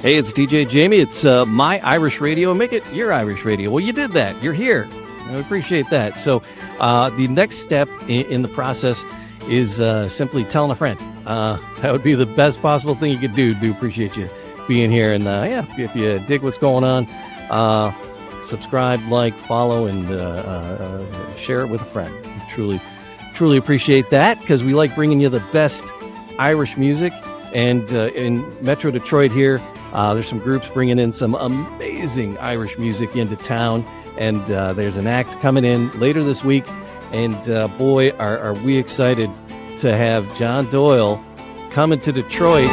Hey, it's DJ Jamie. It's my Irish radio. Make it your Irish radio. Well, you did that. You're here. I appreciate that. So the next step in the process is simply telling a friend. That would be the best possible thing you could do. Do appreciate you being here. And if you dig what's going on, subscribe, like, follow, and share it with a friend. We truly appreciate that, because we like bringing you the best Irish music. And in Metro Detroit here, there's some groups bringing in some amazing Irish music into town. And there's an act coming in later this week. And boy, are we excited to have John Doyle coming to Detroit.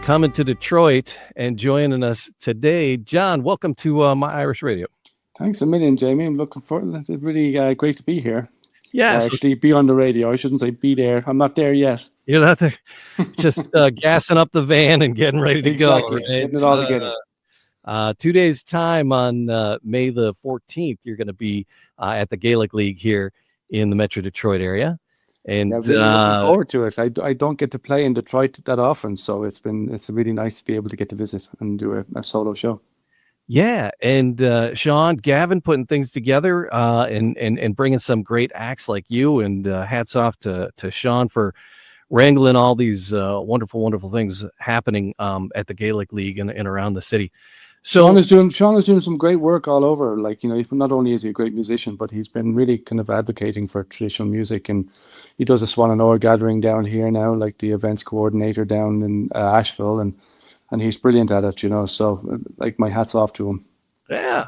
Coming to Detroit and joining us today. John, welcome to My Irish Radio. Thanks a million, Jamie. I'm looking forward. It's really great to be here. Yeah, actually be on the radio. I shouldn't say be there. I'm not there yet. You're not there. Just gassing up the van and getting ready to go. Right? Getting it all together. 2 days time on May the 14th, you're going to be at the Gaelic League here in the Metro Detroit area. And really looking forward to it. I don't get to play in Detroit that often, so it's really nice to be able to get to visit and do a solo show. Yeah, and Sean, Gavin putting things together and bringing some great acts like you, and hats off to Sean for wrangling all these wonderful things happening at the Gaelic League and around the city. So Sean is doing some great work all over. Like, you know, he's not only is he a great musician, but he's been really kind of advocating for traditional music, and he does a Swan and Oar gathering down here now, like the events coordinator down in Asheville, and he's brilliant at it, you know. So, like, my hat's off to him. Yeah.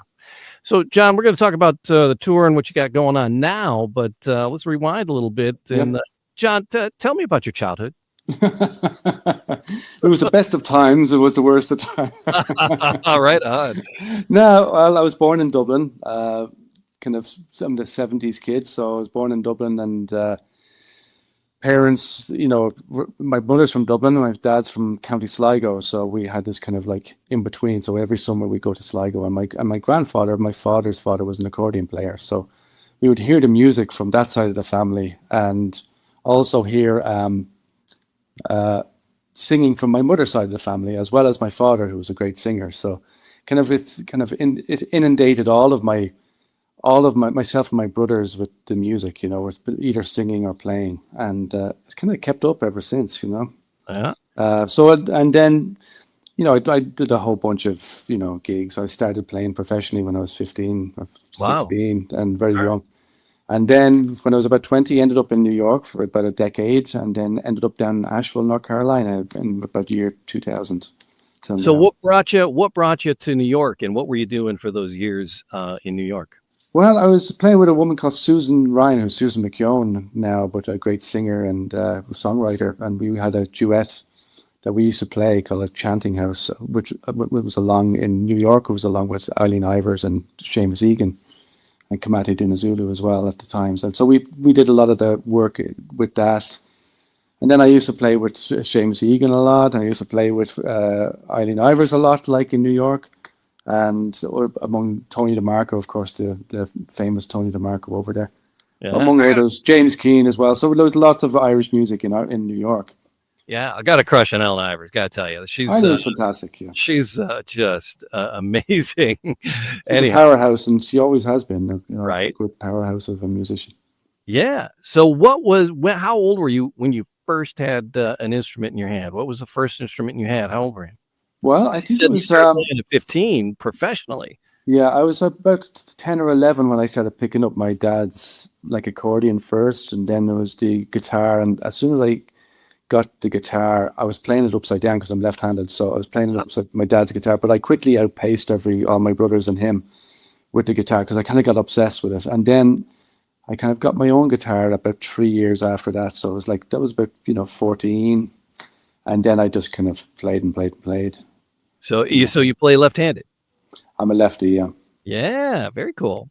So, John, we're going to talk about the tour and what you got going on now, but let's rewind a little bit. And John, tell me about your childhood. It was the best of times. It was the worst of times. All right. On. No, well, I was born in Dublin, kind of some of the 70s kids. So I was born in Dublin, and parents, my mother's from Dublin and my dad's from County Sligo, so we had this kind of like in between. So every summer we go to Sligo, and my grandfather, my father's father, was an accordion player, so we would hear the music from that side of the family, and also hear singing from my mother's side of the family, as well as my father, who was a great singer. So it inundated all of myself and my brothers with the music, with either singing or playing, and it's kind of kept up ever since, Yeah. And then, I did a whole bunch of, gigs. I started playing professionally when I was 15 or 16 and very young. And then when I was about 20, ended up in New York for about a decade, and then ended up down in Asheville, North Carolina in about year 2000. So what brought you to New York, and what were you doing for those years in New York? Well, I was playing with a woman called Susan Ryan, who's Susan McKeown now, but a great singer and songwriter. And we had a duet that we used to play called a Chanting House, which was along in New York. It was along with Eileen Ivers and Seamus Egan and Kamate Dinazulu as well at the times. And so we did a lot of the work with that. And then I used to play with Seamus Egan a lot. I used to play with Eileen Ivers a lot, like in New York. And among Tony DeMarco, of course, the famous Tony DeMarco over there. Yeah. Among others, James Keane as well. So there was lots of Irish music in New York. Yeah, I got a crush on Ellen Ivers. Got to tell you, she's fantastic. Yeah, she's just amazing. She's a powerhouse, and she always has been. Right, a good powerhouse of a musician. Yeah. So, how old were you when you first had an instrument in your hand? What was the first instrument you had? How old were you? Well, I think it was playing at 15 professionally. Yeah, I was about 10 or 11 when I started picking up my dad's accordion first, and then there was the guitar. And as soon as I got the guitar, I was playing it upside down because I'm left-handed, so I was playing it upside my dad's guitar. But I quickly outpaced all my brothers and him with the guitar because I kind of got obsessed with it. And then I kind of got my own guitar about 3 years after that. So it was that was about 14, and then I just kind of played and played and played. So you play left-handed? I'm a lefty, yeah. Yeah, very cool.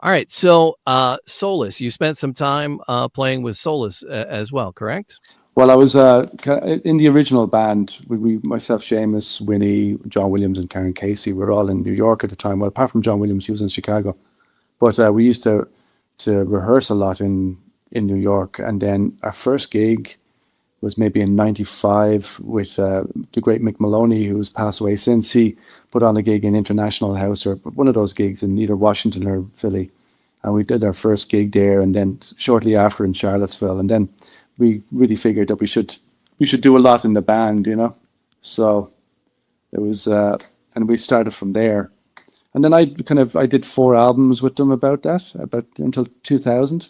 All right, so Solas, you spent some time playing with Solas as well, correct? Well, I was in the original band. We myself, Seamus, Winnie, John Williams, and Karen Casey were all in New York at the time. Well, apart from John Williams, he was in Chicago. But we used to rehearse a lot in New York. And then our first gig was maybe in 95 with the great Mick Maloney, who's passed away since. He put on a gig in International House, or one of those gigs in either Washington or Philly. And we did our first gig there, and then shortly after in Charlottesville. And then we really figured that we should do a lot in the band, So it was, and we started from there. And then I did 4 albums with them about until 2000,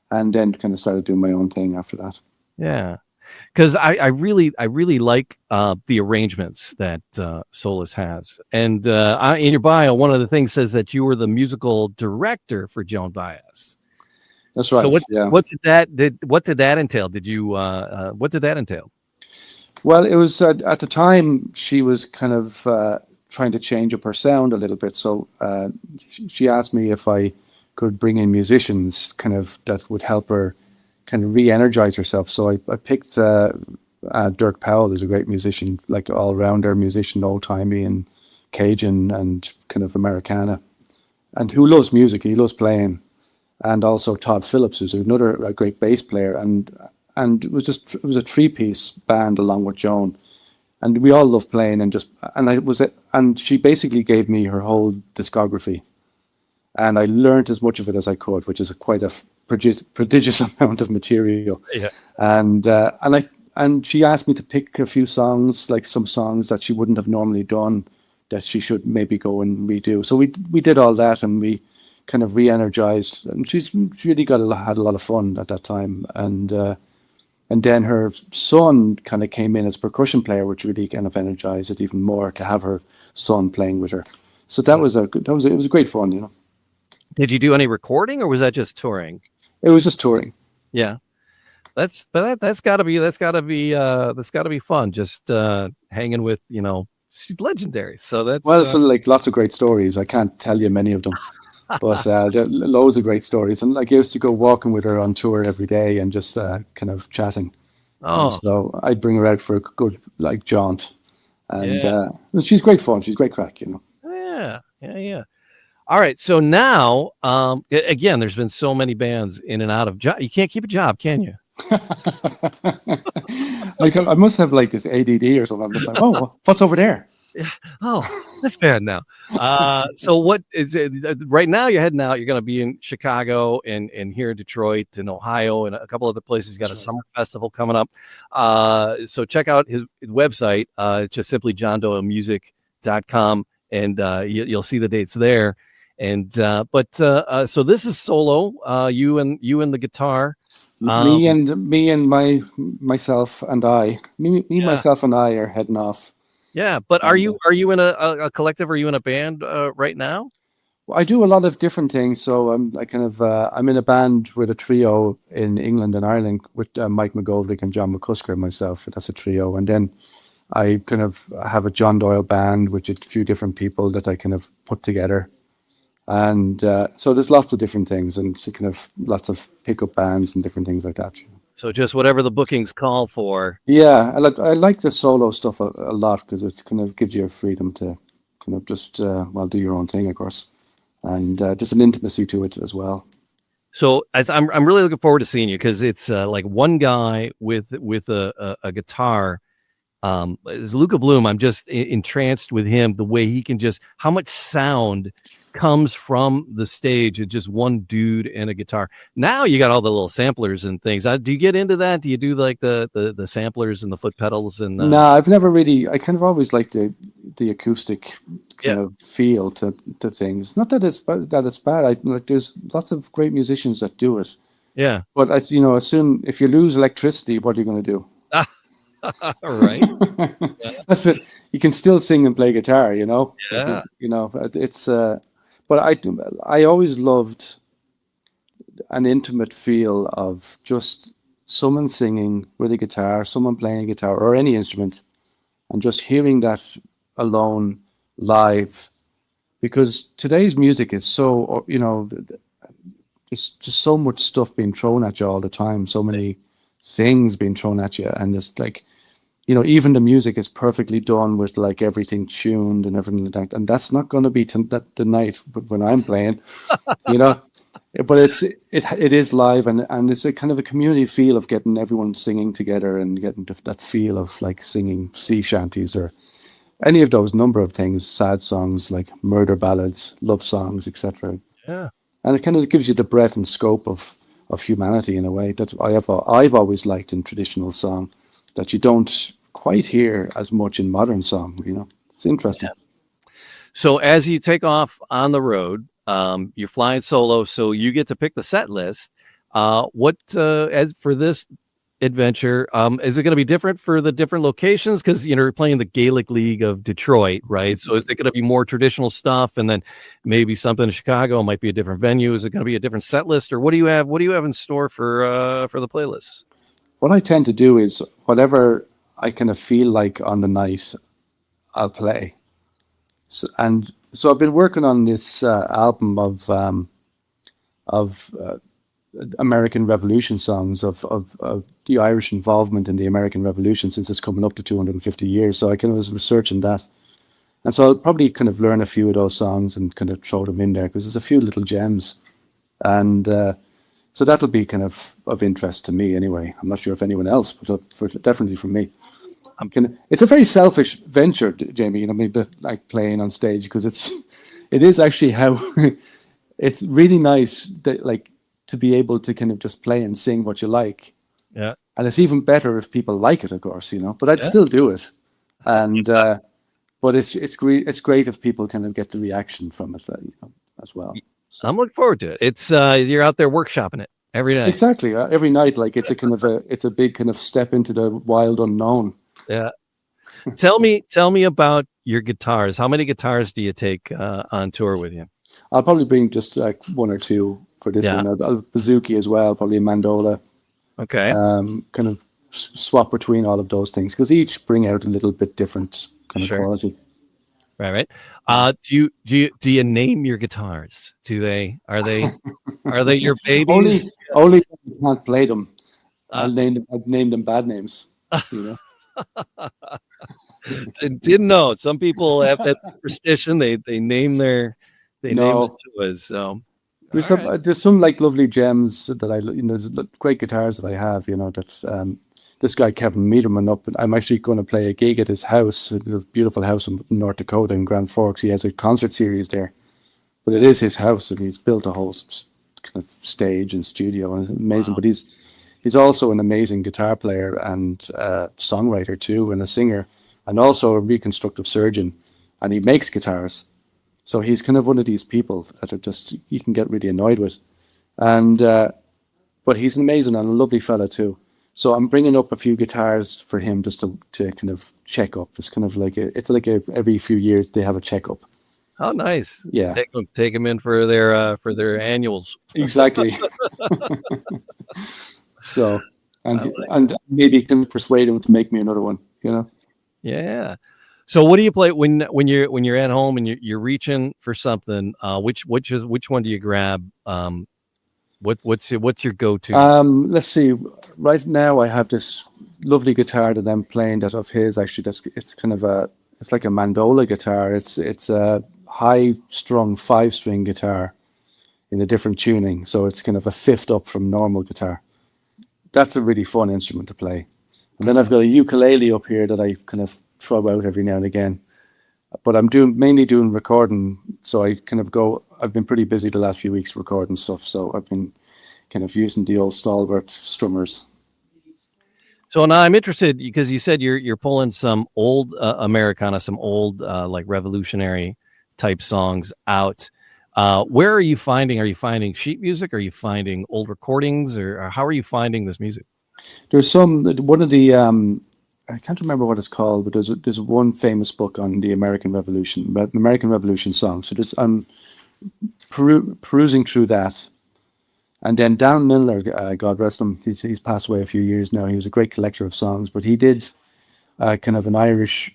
and then kind of started doing my own thing after that. Yeah. Because I really like the arrangements that Solas has, and in your bio, one of the things says that you were the musical director for Joan Baez. That's right. So what did that entail? What did that entail? Well, it was at the time she was kind of trying to change up her sound a little bit, so she asked me if I could bring in musicians kind of that would help her kind of re-energize herself. So I picked Dirk Powell, who's a great musician, like all-rounder musician, old-timey and Cajun and kind of Americana, and who loves music, he loves playing. And also Todd Phillips, who's a great bass player, and it was a 3-piece band along with Joan, and we all loved playing, and she basically gave me her whole discography, and I learned as much of it as I could, which is quite a prodigious amount of material. Yeah. And she asked me to pick a few songs, like some songs that she wouldn't have normally done, that she should maybe go and redo. So we did all that, and we kind of re-energized, and she really had a lot of fun at that time. And then her son kind of came in as percussion player, which really kind of energized it even more to have her son playing with her. So it was great fun, Did you do any recording, or was that just touring? It was just touring. Yeah, that's got to be fun. Just hanging with, she's legendary. So that's it's like lots of great stories. I can't tell you many of them. But there are loads of great stories. And like I used to go walking with her on tour every day and just kind of chatting. And Oh, so I'd bring her out for a good like jaunt. And yeah. she's great fun. She's great crack, you know. Yeah. Yeah. Yeah. All right. So now, again, there's been so many bands in and out of job. You can't keep a job, can you? Like I must have like this ADD or something. I'm just like, oh, what's over there? Yeah. Oh, this band now. So what is it right now? You're heading out. You're going to be in Chicago and here in Detroit and Ohio and a couple other places. He's got a That's right. summer festival coming up. So check out his website. It's just simply johndoylemusic.com and you'll see the dates there. And so this is solo. You and the guitar. Me Um, and myself and I, yeah. myself and I are heading off. Yeah. But are And you in a collective? Are you in a band right now? I do a lot of different things. So I'm in a band with a trio in England and Ireland with Mike McGoldrick and John McCusker and myself. That's a trio. And then I kind of have a John Doyle band with a few different people that I kind of put together. And so there's lots of different things and it's kind of lots of pickup bands and different things like that. So just whatever the bookings call for. Yeah, I like the solo stuff a lot because it kind of gives you a freedom to kind of just do your own thing, of course, and just an intimacy to it as well. So as I'm really looking forward to seeing you because it's like one guy with a guitar. Is Luca Bloom. I'm just entranced with him. The way he can just how much sound comes from the stage. It's just one dude and a guitar. Now you got all the little samplers and things. Do you get into that? Do you do like the samplers and the foot pedals and No, I've never really. I kind of always liked the acoustic kind yeah, of feel to things. Not that it's bad. There's lots of great musicians that do it, yeah. but as soon if you lose electricity, what are you going to do? Right. That's it. You can still sing and play guitar, Yeah. But it's but I always loved an intimate feel of just someone singing with a guitar, someone playing a guitar or any instrument, and just hearing that alone live. Because today's music is so, there's just so much stuff being thrown at you all the time, so many things being thrown at you, and it's like, even the music is perfectly done with like everything tuned and everything like that, and that's not going to be the night when I'm playing, you know. But it is live, and it's a kind of a community feel of getting everyone singing together and getting that feel of like singing sea shanties or any of those number of things, sad songs like murder ballads, love songs, etc. Yeah. And it kind of gives you the breadth and scope of humanity in a way that I've always liked in traditional song that you don't quite hear as much in modern song. It's interesting. So as you take off on the road, you're flying solo, so you get to pick the set list. What as for this adventure, is it going to be different for the different locations? Because you're playing the Gaelic League of Detroit, right? So is it going to be more traditional stuff, and then maybe something in Chicago might be a different venue? Is it going to be a different set list, or what do you have? What do you have in store for the playlists? What I tend to do is whatever I kind of feel like on the night, I'll play. So I've been working on this album of American Revolution songs of the Irish involvement in the American Revolution since it's coming up to 250 years. So I kind of was researching that. And so I'll probably kind of learn a few of those songs and kind of throw them in there because there's a few little gems. And so that'll be kind of interest to me anyway. I'm not sure if anyone else, but definitely for me. It's a very selfish venture, Jamie, like playing on stage because it is actually how it's really nice that like to be able to kind of just play and sing what you like. Yeah. And it's even better if people like it, of course, but I'd still do it. And, but it's great if people kind of get the reaction from it, as well. So. I'm looking forward to it. It's you're out there workshopping it every night. Exactly. Every night, like it's a big kind of step into the wild unknown. Yeah. Tell me about your guitars. How many guitars do you take on tour with you? I'll probably bring just like one or two for this one. I'll bouzouki as well, probably a mandola. Okay. Kind of swap between all of those things because each bring out a little bit different kind of quality. Right, right. Do you name your guitars? Are they your babies? Only when you can't play them. Uh, I'll name them bad names. You know. didn't know. Some people have that superstition. They name the No, toys. So, all right. there's some like lovely gems that there's great guitars that I have. That this guy Kevin Meterman up. I'm actually going to play a gig at his house, a beautiful house in North Dakota in Grand Forks. He has a concert series there, but it is his house, and he's built a whole kind of stage and studio, and it's amazing. Wow. But he's also an amazing guitar player and songwriter too, and a singer, and also a reconstructive surgeon, and he makes guitars. So he's kind of one of these people that are just you can get really annoyed with, and but he's an amazing and a lovely fella too. So I'm bringing up a few guitars for him just to kind of check up. It's kind of like every few years they have a checkup. Oh, nice. Yeah, Take them in for their annuals. exactly. So I like and maybe can persuade him to make me another one. Yeah. So what do you play when you're at home and you're reaching for something? Which one do you grab? What's your go-to? Let's see. Right now, I have this lovely guitar that I'm playing that of his. Actually, it's kind of it's like a mandola guitar. It's a high-strung 5-string guitar in a different tuning, so it's kind of a fifth up from normal guitar. That's a really fun instrument to play. And then I've got a ukulele up here that I kind of throw out every now and again. But I'm mainly doing recording, so I kind of go. I've been pretty busy the last few weeks recording stuff, so I've been kind of using the old stalwart strummers. So now I'm interested because you said you're pulling some old Americana, some old like revolutionary type songs out. Where are you finding? Are you finding sheet music? Are you finding old recordings, or how are you finding this music? There's one of the I can't remember what it's called, but there's one famous book on the American Revolution songs. So I'm perusing through that. And then Dan Miller, God rest him, he's passed away a few years now. He was a great collector of songs, but he did kind of an Irish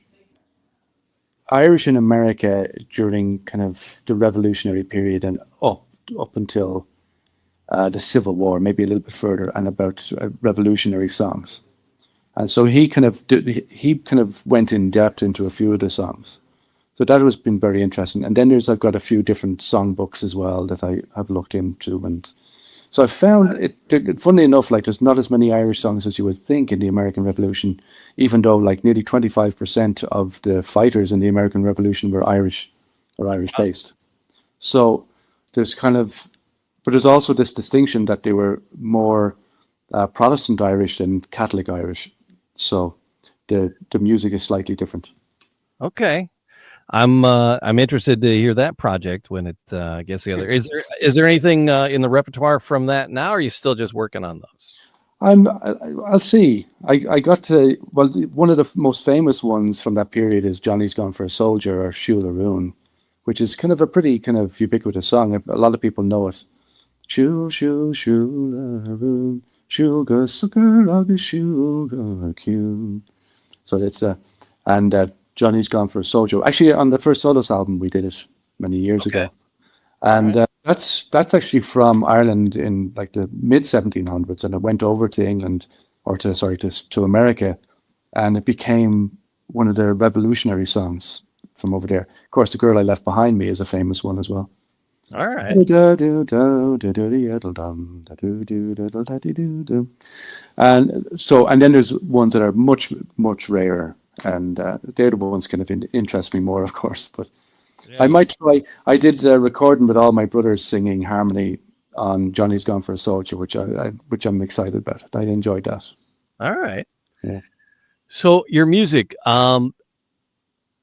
in America during kind of the revolutionary period and up until the Civil War, maybe a little bit further, and about revolutionary songs. And so he kind of went in depth into a few of the songs. So that has been very interesting. And then I've got a few different songbooks as well that I have looked into, and so I found it, funnily enough, like there's not as many Irish songs as you would think in the American Revolution, even though like nearly 25% of the fighters in the American Revolution were Irish or Irish based. So there's but there's also this distinction that they were more Protestant Irish than Catholic Irish. So the music is slightly different. Okay. I'm interested to hear that project when it gets together. Is there anything in the repertoire from that now, or are you still just working on those? I'll see. I got to one of the most famous ones from that period is Johnny's Gone for a Soldier or Shula Roon, which is kind of a pretty kind of ubiquitous song. A lot of people know it. Shul shul shula roon, shulga sucker agus shulga cune. So it's Johnny's Gone for a Soldier. Actually, on the first Solas album, we did it many years ago, and that's actually from Ireland in like the mid 1700s, and it went over to England to America, and it became one of their revolutionary songs from over there. Of course, The Girl I Left Behind Me is a famous one as well. All right. And then there's ones that are much, much rarer. And they're the ones kind of interest me more, of course. But yeah. I might try. I did a recording with all my brothers singing harmony on Johnny's Gone for a Soldier, which I'm excited about. I enjoyed that. All right. Yeah. So your music,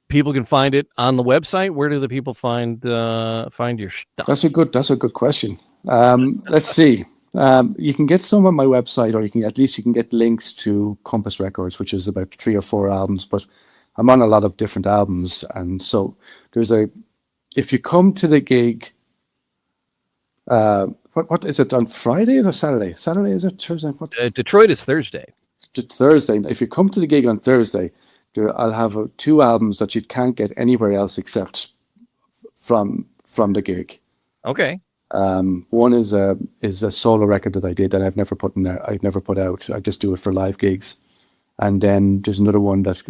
people can find it on the website. Where do the people find your stuff? That's a good question. Let's see. You can get some on my website, or you can get links to Compass Records, which is about 3 or 4 albums, but I'm on a lot of different albums. And so if you come to the gig, what is it, on Friday or Saturday? Saturday, is it? Thursday? Detroit is Thursday. Thursday. If you come to the gig on Thursday, I'll have two albums that you can't get anywhere else except from the gig. Okay. One is a solo record that I did that I've never put out. I just do it for live gigs. And then there's another one that's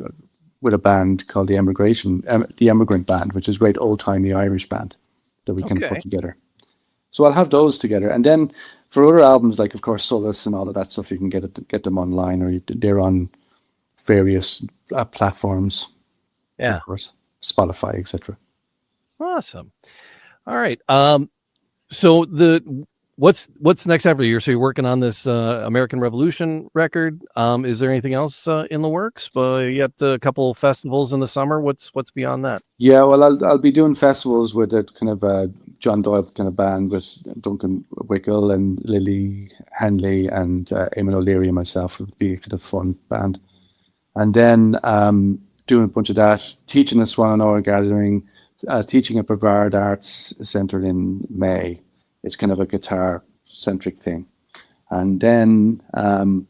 with a band called the Emigrant Band, which is a great old-timey Irish band that we can put together. So I'll have those together. And then for other albums, like, of course, Solas and all of that stuff, you can get them online, or they're on various platforms. Yeah. Of course, Spotify, etc. Awesome. All right. So what's next after you? So you're working on this American Revolution record. Is there anything else in the works? You got a couple festivals in the summer. What's beyond that? Yeah, well, I'll be doing festivals with a kind of John Doyle kind of band with Duncan Wickle and Lily Henley and Eamon O'Leary and myself. It would be a kind of fun band. And then doing a bunch of that, teaching a Swan Hour gathering, teaching at Brevard Arts Centre in May. It's kind of a guitar-centric thing. And then in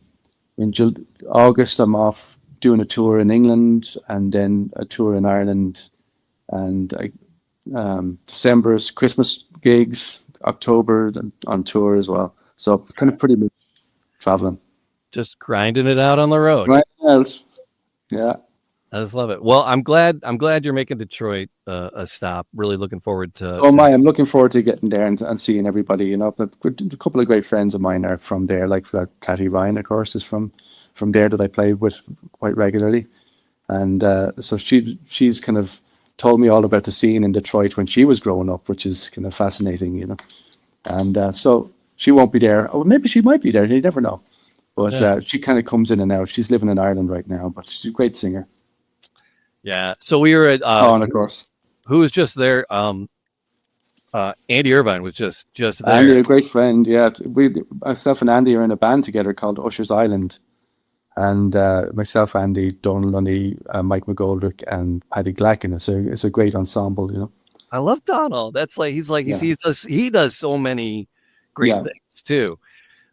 August, I'm off doing a tour in England and then a tour in Ireland. And December's Christmas gigs, October on tour as well. So it's kind of pretty much traveling. Just grinding it out on the road. Grinding out. Yeah. I just love it. Well, I'm glad you're making Detroit a stop. Really looking forward to. Oh my! I'm looking forward to getting there and seeing everybody. You know, a couple of great friends of mine are from there. Like Cathy Ryan, of course, is from there that I play with quite regularly, and so she's kind of told me all about the scene in Detroit when she was growing up, which is kind of fascinating, you know. And so she won't be there. Or maybe she might be there. You never know. But she kind of comes in and out. She's living in Ireland right now, but she's a great singer. Yeah. So we were at and of course, who was just there? Andy Irvine was just there. Andy, a great friend. Yeah, myself and Andy are in a band together called Usher's Island, and myself, Andy, Donald Lunny, Mike McGoldrick, and Paddy Glacken. It's a great ensemble, you know. I love Donald. That's he does so many great things too.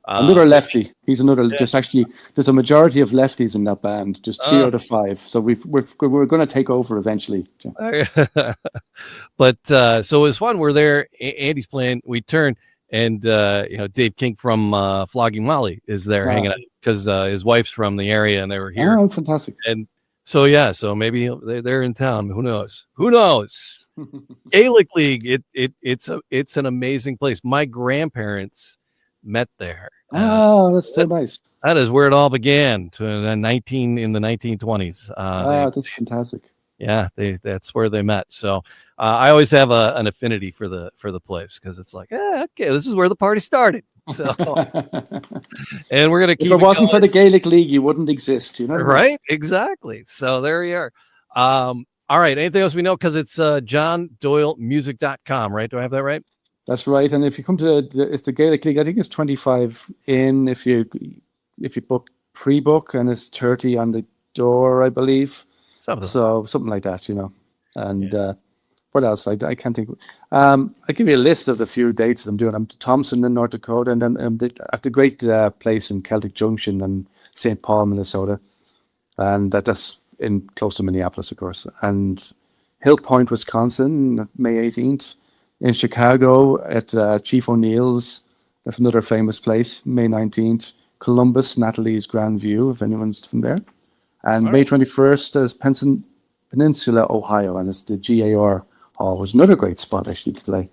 Another lefty. He's another. Just actually, there's a majority of lefties in that band. Just 3 out of 5. So we're going to take over eventually. But so it was fun. We're there. Andy's playing. We turn, and Dave King from Flogging Molly is there hanging out because his wife's from the area, and they were here. Oh, fantastic! And so maybe they're in town. Who knows? Gaelic League. It's an amazing place. My grandparents met there. Oh, that's so nice. That is where it all began in the 1920s. That's fantastic. Yeah, that's where they met. So I always have an affinity for the place because it's like, okay, this is where the party started. So, and we're gonna keep. If it wasn't for the Gaelic League, you wouldn't exist. You know, right? Exactly. So there you are. All right. Anything else we know? Because it's JohnDoyleMusic.com, right? Do I have that right? That's right. And if you come to it's the Gaelic League, I think it's 25 in if you book pre-book, and it's 30 on the door, I believe. Something like that, you know. And what else? I can't think. I'll give you a list of the few dates I'm doing. I'm to Thompson in North Dakota, and then at the great place in Celtic Junction in St. Paul, Minnesota, and that's in close to Minneapolis, of course. And Hill Point, Wisconsin, May 18th. In Chicago at Chief O'Neill's, that's another famous place, May 19th. Columbus, Natalie's Grand View, if anyone's from there. And May 21st is Peninsula, Ohio, and it's the GAR Hall, which is another great spot actually to play.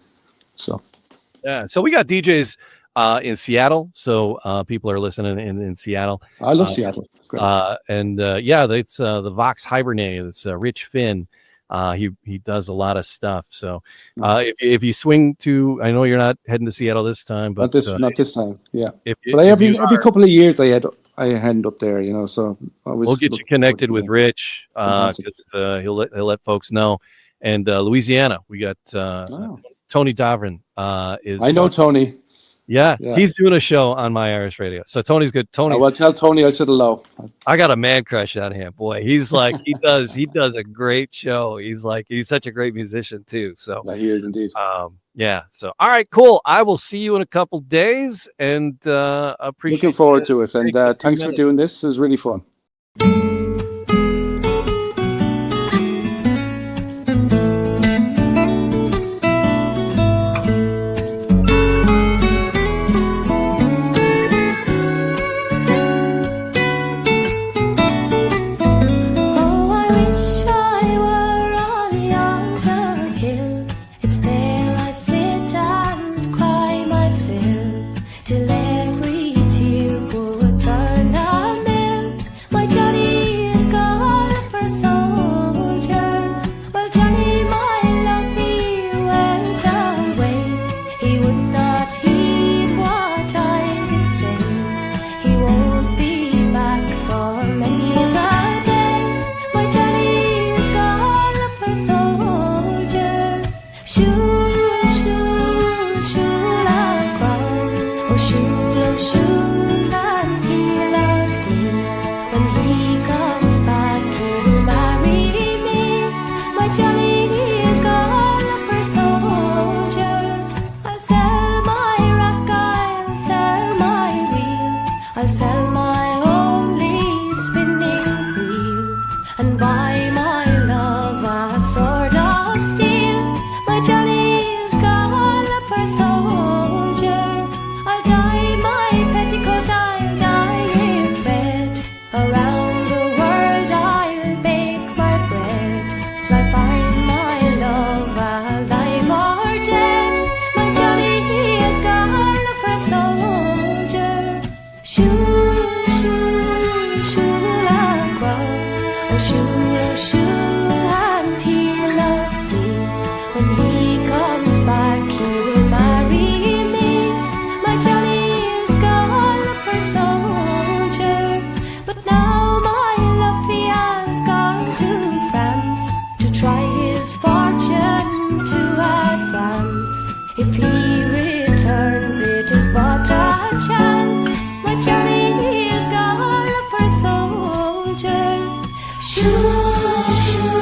So we got DJs in Seattle, so people are listening in Seattle. I love Seattle. Great. It's the Vox Hibernate. It's Rich Finn. He does a lot of stuff. So if you swing to, I know you're not heading to Seattle this time, but not this time. Yeah, every couple of years I head up there, you know. So we'll get you connected with Rich because he'll let folks know. And Louisiana, we got Tony Davrin. I know Tony. Yeah, he's doing a show on My Irish Radio. So Tony's good. Well, tell Tony I said hello. I got a man crush on him. Boy, he's like he does a great show. He's such a great musician too. So he is indeed. So all right, cool. I will see you in a couple days, and appreciate. Looking forward to it. And thanks for doing this. It was really fun.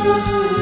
you.